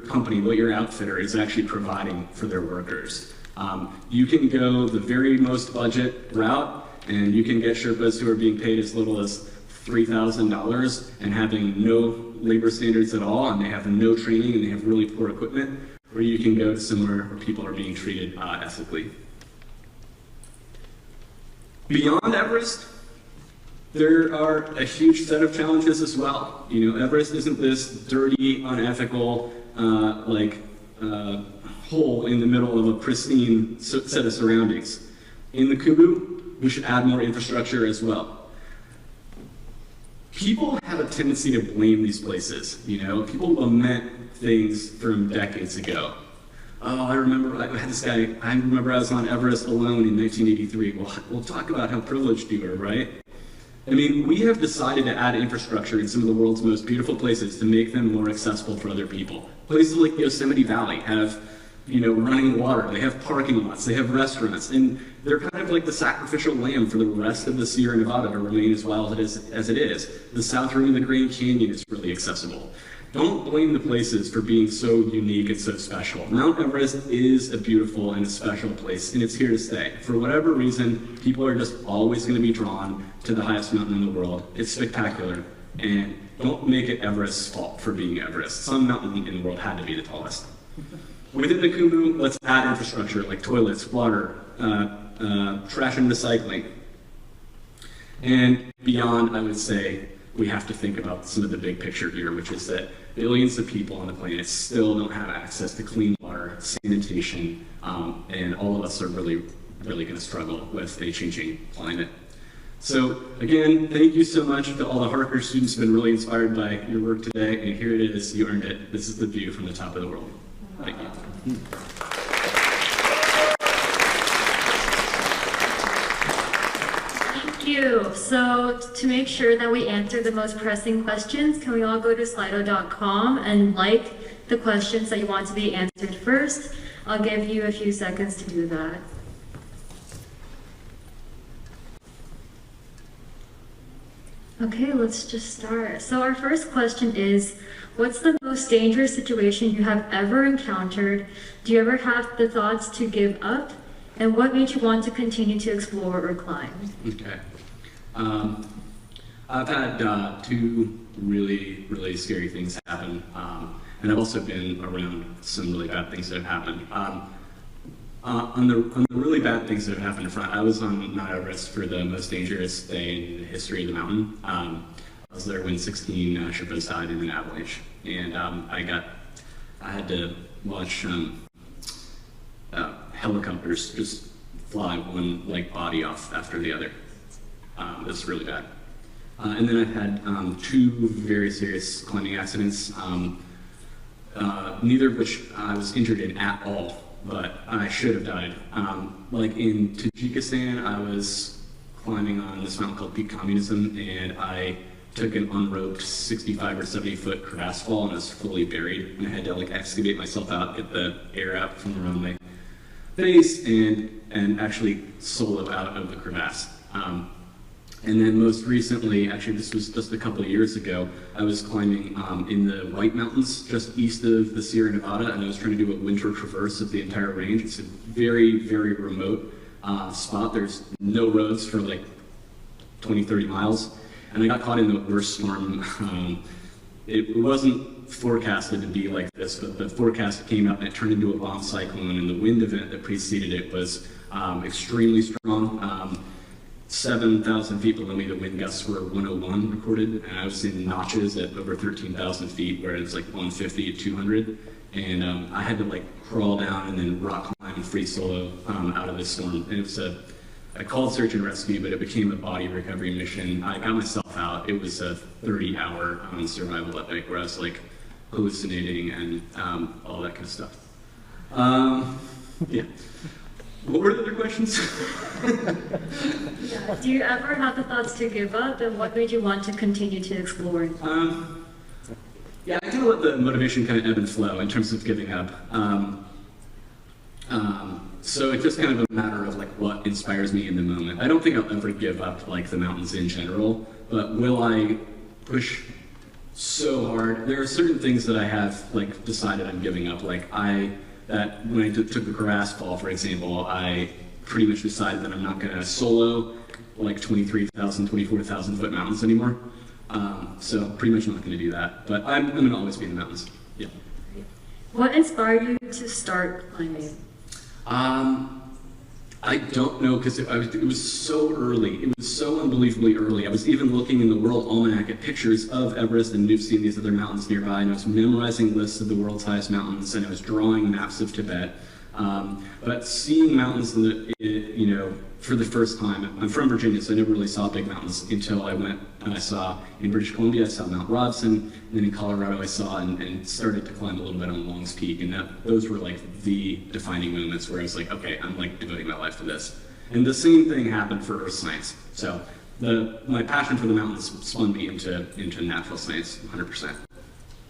company, what your outfitter is actually providing for their workers. You can go the very most budget route, and you can get Sherpas who are being paid as little as $3,000 and having no labor standards at all, and they have no training and they have really poor equipment, or you can go to somewhere where people are being treated ethically. Beyond Everest, there are a huge set of challenges as well. You know, Everest isn't this dirty, unethical, hole in the middle of a pristine set of surroundings. In the Kumbu, we should add more infrastructure as well. People have a tendency to blame these places, you know? People lament things from decades ago. Oh, I remember I had this guy, I remember I was on Everest alone in 1983. Well, we'll talk about how privileged you were, right? I mean, we have decided to add infrastructure in some of the world's most beautiful places to make them more accessible for other people. Places like Yosemite Valley have, you know, running water, they have parking lots, they have restaurants, and they're kind of like the sacrificial lamb for the rest of the Sierra Nevada to remain as wild as it is. The south rim of the Grand Canyon is really accessible. Don't blame the places for being so unique and so special. Mount Everest is a beautiful and a special place, and it's here to stay. For whatever reason, people are just always going to be drawn to the highest mountain in the world. It's spectacular, and don't make it Everest's fault for being Everest. Some mountain in the world had to be the tallest. Within the Kumbu, let's add infrastructure like toilets, water, trash and recycling. And beyond, I would say, we have to think about some of the big picture here, which is that billions of people on the planet still don't have access to clean water, sanitation, and all of us are really going to struggle with a changing climate. So again, thank you so much to all the Harker students who have been really inspired by your work today, and here it is, you earned it. This is the view from the top of the world. Thank you. Thank you. So to make sure that we answer the most pressing questions, can we all go to slido.com and like the questions that you want to be answered first? I'll give you a few seconds to do that. Okay, let's just start. So our first question is, what's the most dangerous situation you have ever encountered? Do you ever have the thoughts to give up? And what made you want to continue to explore or climb? Okay. I've had two really scary things happen. And I've also been around some really bad things that have happened. On the really bad things that have happened in front, I was on Mount Everest for the most dangerous day in the history of the mountain. I was there when 16 Sherpas died in an avalanche, and I had to watch helicopters just fly one like body off after the other. It was really bad. And then I've had two very serious climbing accidents, neither of which I was injured in at all, but I should have died. Like in Tajikistan, I was climbing on this mountain called Peak Communism, and I took an unroped 65 or 70 foot crevasse fall and I was fully buried, and I had to like excavate myself out, get the air out from the runway. face and actually solo out of the crevasse. And then most recently, actually this was just a couple of years ago, I was climbing in the White Mountains just east of the Sierra Nevada, and I was trying to do a winter traverse of the entire range. It's a very, very remote spot. There's no roads for like 20, 30 miles. And I got caught in the worst storm. It wasn't forecasted to be like this, but the forecast came up and it turned into a bomb cyclone, and the wind event that preceded it was extremely strong. 7,000 feet below me, the wind gusts were 101 recorded, and I was in notches at over 13,000 feet, where it's like 150 to 200, and I had to like crawl down and then rock climb and free solo out of this storm. And it was I called search and rescue, but it became a body recovery mission. I got myself out. It was a 30-hour survival epic where I was like hallucinating and all that kind of stuff. Yeah. What were the other questions? Yeah. Do you ever have the thoughts to give up, and what made you want to continue to explore? Yeah, I kind of let the motivation kind of ebb and flow in terms of giving up. So it's just kind of a matter of like what inspires me in the moment. I don't think I'll ever give up like the mountains in general, but will I push so hard? There are certain things that I have like decided I'm giving up. Like that when I took the crevasse fall, for example, I pretty much decided that I'm not going to solo like 23,000, 24,000 foot mountains anymore. So pretty much not going to do that. But I'm going to always be in the mountains. Yeah. What inspired you to start climbing? I don't know, because it was so early. It was so unbelievably early. I was even looking in the World Almanac at pictures of Everest and seeing these other mountains nearby, and I was memorizing lists of the world's highest mountains, and I was drawing maps of Tibet. But seeing mountains, for the first time, I'm from Virginia, so I never really saw big mountains until I went and I saw in British Columbia, I saw Mount Robson, and then in Colorado I saw and started to climb a little bit on Long's Peak, and those were like the defining moments where I was like, okay, I'm like devoting my life to this. And the same thing happened for earth science. So my passion for the mountains spun me into natural science 100%.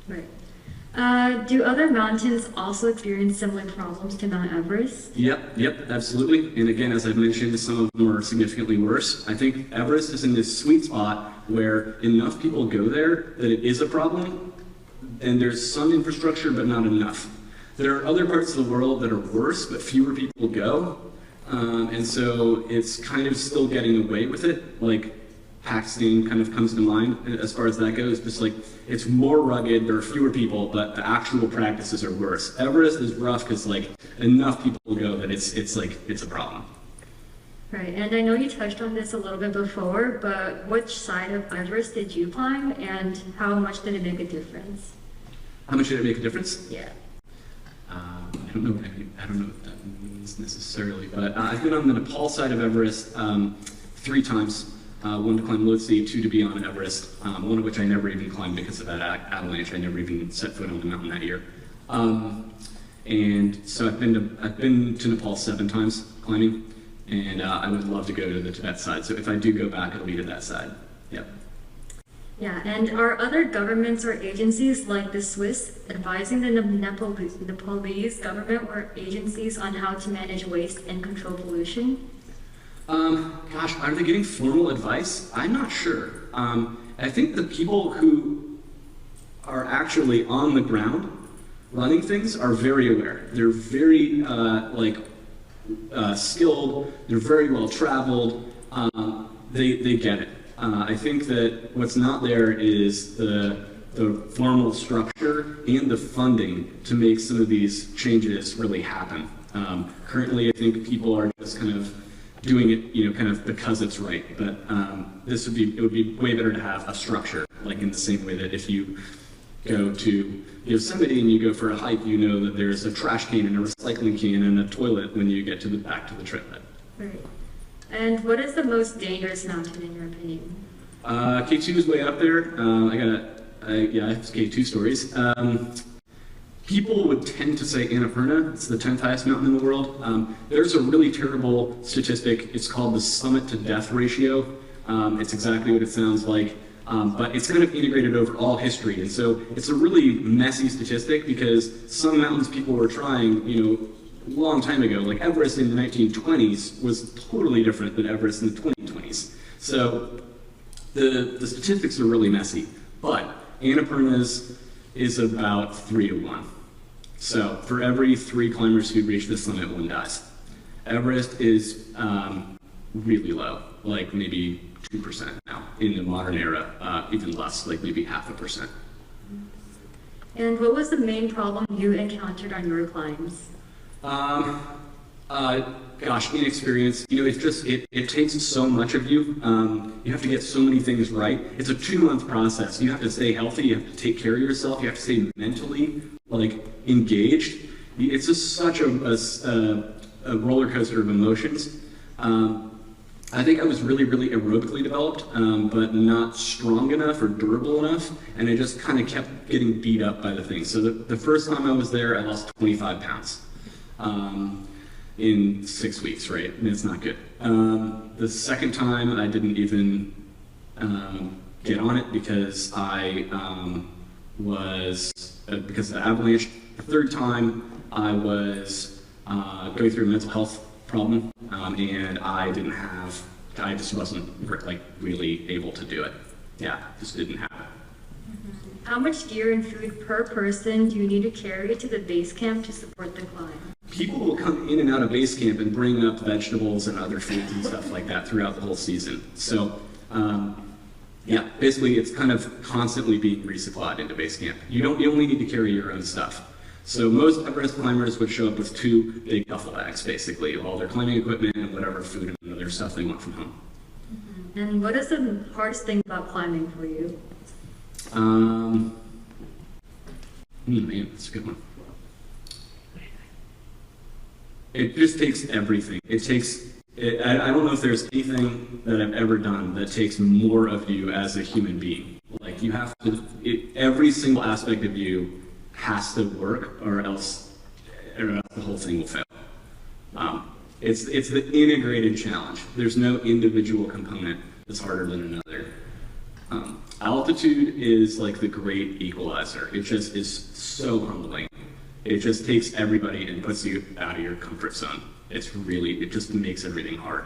Right. Do other mountains also experience similar problems to Mount Everest? Yep, absolutely. And again, as I've mentioned, some of them are significantly worse. I think Everest is in this sweet spot where enough people go there that it is a problem, and there's some infrastructure, but not enough. There are other parts of the world that are worse, but fewer people go. And so it's kind of still getting away with it. Like Pakistan kind of comes to mind as far as that goes. Just like it's more rugged, there are fewer people, but the actual practices are worse. Everest is rough because like enough people go that it's a problem. Right, and I know you touched on this a little bit before, but which side of Everest did you climb, and how much did it make a difference? How much did it make a difference? Yeah. I don't know what that means necessarily, but I've been on the Nepal side of Everest 3 times. One to climb Lhotse, 2 to be on Everest, one of which I never even climbed because of that avalanche. I never even set foot on the mountain that year. And so I've been to Nepal 7 times climbing, and I would love to go to the Tibet side. So if I do go back, it'll be to that side. Yep. Yeah, and are other governments or agencies like the Swiss advising the Nepalese government or agencies on how to manage waste and control pollution? Gosh, are they getting formal advice? I'm not sure. I think the people who are actually on the ground running things are very aware. They're very skilled. They're very well traveled. They get it. I think that what's not there is the formal structure and the funding to make some of these changes really happen. Currently, I think people are just kind of doing it, kind of because it's right. But it would be way better to have a structure, like in the same way that if you go to Yosemite and you go for a hike, you know that there's a trash can and a recycling can and a toilet when you get back to the trailhead. Right. And what is the most dangerous mountain in your opinion? K2 is way up there. I have K2 stories. People would tend to say Annapurna. It's the 10th highest mountain in the world. There's a really terrible statistic. It's called the summit to death ratio. It's exactly what it sounds like, but it's kind of integrated over all history. And so it's a really messy statistic because some mountains people were trying, a long time ago. Like Everest in the 1920s was totally different than Everest in the 2020s. So the statistics are really messy, but Annapurna's is about 3 to 1. So for every 3 climbers who reach the summit, 1 dies. Everest is really low, like maybe 2% now. In the modern era, even less, like maybe 0.5%. And what was the main problem you encountered on your climbs? Gosh, inexperience. You know, it's just, it takes so much of you. You have to get so many things right. It's a 2-month process. You have to stay healthy. You have to take care of yourself. You have to stay mentally, like, engaged. It's just such a roller coaster of emotions. I think I was really, really aerobically developed, but not strong enough or durable enough, and I just kind of kept getting beat up by the things. So the first time I was there, I lost 25 pounds in 6 weeks, right? And it's not good. The second time, I didn't even get on it because I because of the avalanche. The third time, I was going through a mental health problem, and I just wasn't like really able to do it. Yeah, just didn't happen. How much gear and food per person do you need to carry to the base camp to support the climb? People will come in and out of base camp and bring up vegetables and other foods and stuff like that throughout the whole season. So, yeah, basically it's kind of constantly being resupplied into base camp. You only need to carry your own stuff. So most Everest climbers would show up with 2 big duffel bags, basically, all their climbing equipment and whatever food and other stuff they want from home. And what is the hardest thing about climbing for you? Man, that's a good one. It just takes everything. I don't know if there's anything that I've ever done that takes more of you as a human being. Like you have to, every single aspect of you has to work, or else the whole thing will fail. It's the integrated challenge. There's no individual component that's harder than another. Altitude is like the great equalizer. It just is so humbling. It just takes everybody and puts you out of your comfort zone. It just makes everything hard.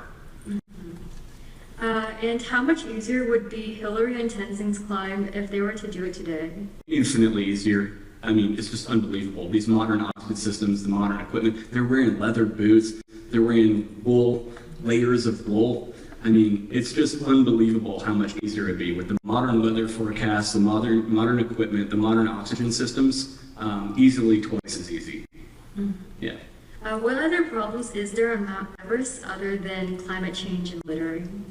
And how much easier would be Hillary and Tenzing's climb if they were to do it today? Infinitely easier. I mean, it's just unbelievable. These modern oxygen systems, the modern equipment, they're wearing leather boots, they're wearing wool, layers of wool. I mean, it's just unbelievable how much easier it'd be with the modern weather forecasts, the modern equipment, the modern oxygen systems, easily twice as easy. Yeah. What other problems is there on Mount Everest other than climate change and littering?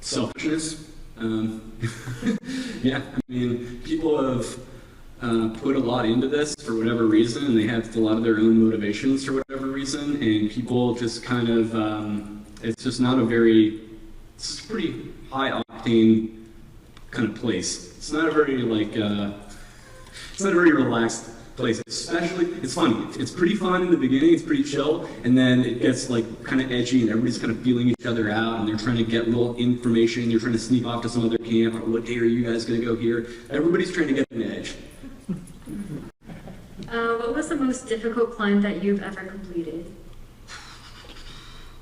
Selfishness. Yeah, I mean, people have put a lot into this for whatever reason, and they have a lot of their own motivations for whatever reason, and people just kind of, it's just not it's a pretty high octane kind of place. It's not a very it's not a very relaxed place, especially, it's funny, it's pretty fun in the beginning, it's pretty chill, and then it gets like kind of edgy and everybody's kind of feeling each other out and they're trying to get little information, you're trying to sneak off to some other camp, or what day are you guys going to go here? Everybody's trying to get an edge. What was the most difficult climb that you've ever completed?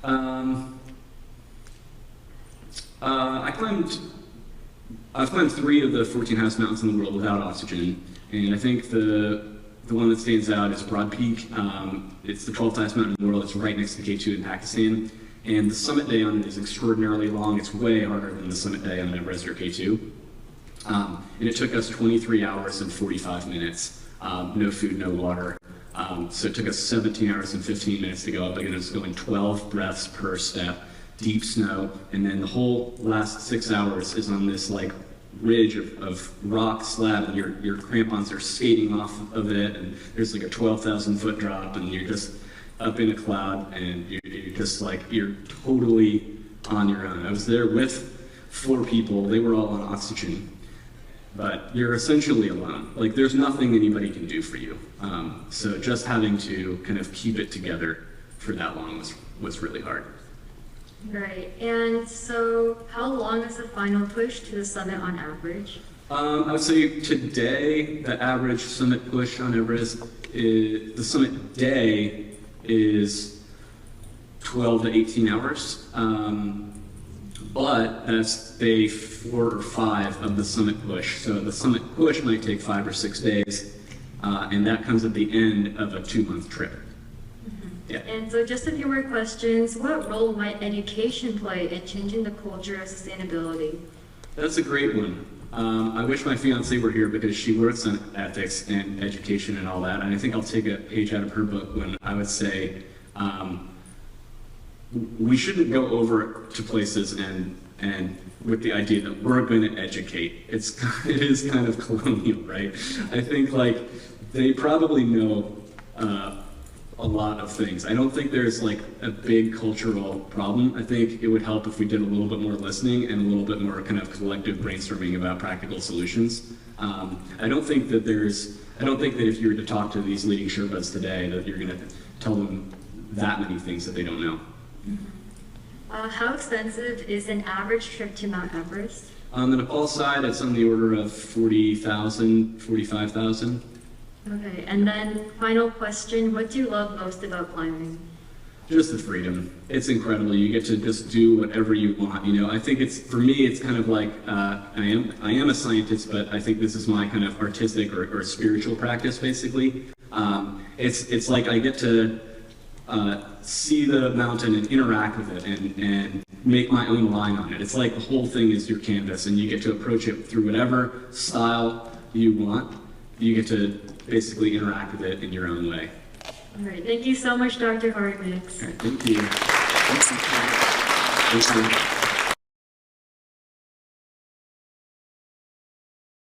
I've climbed 3 of the 14 highest mountains in the world without oxygen, and I think the one that stands out is Broad Peak. It's the 12th highest mountain in the world. It's right next to K2 in Pakistan, and the summit day on it is extraordinarily long. It's way harder than the summit day on Everest or K2. And it took us 23 hours and 45 minutes. No food, no water. So it took us 17 hours and 15 minutes to go up. Again, it was going 12 breaths per step, deep snow, and then the whole last 6 hours is on this like ridge of rock slab, and your crampons are skating off of it, and there's like a 12,000 foot drop, and you're just up in a cloud, and you're just like, you're totally on your own. I was there with 4 people. They were all on oxygen. But you're essentially alone. Like, there's nothing anybody can do for you. So just having to kind of keep it together for that long was really hard. Right. And so how long is the final push to the summit on average? I would say today, the average summit push on Everest, the summit day is 12 to 18 hours. But that's day 4 or 5 of the summit push. So the summit push might take 5 or 6 days, and that comes at the end of a 2-month trip. Yeah. And so just a few more questions. What role might education play in changing the culture of sustainability? That's a great one. I wish my fiance were here because she works on ethics and education and all that, and I think I'll take a page out of her book when I would say we shouldn't go over to places and with the idea that we're going to educate. It is kind of colonial, right? I think like they probably know a lot of things. I don't think there's like a big cultural problem. I think it would help if we did a little bit more listening and a little bit more kind of collective brainstorming about practical solutions. I don't think that if you were to talk to these leading Sherpas today that you're going to tell them that many things that they don't know. How expensive is an average trip to Mount Everest? On the Nepal side, it's on the order of 40,000, 45,000. Okay, and then final question, what do you love most about climbing? Just the freedom. It's incredible. You get to just do whatever you want. You know, I think for me, it's kind of like, I am a scientist, but I think this is my kind of artistic or spiritual practice, basically. It's like I get to see the mountain and interact with it and make my own line on it. It's like the whole thing is your canvas, and you get to approach it through whatever style you want. You get to basically interact with it in your own way. All right, thank you so much, Dr. Harker. All right, thank you. Thank you.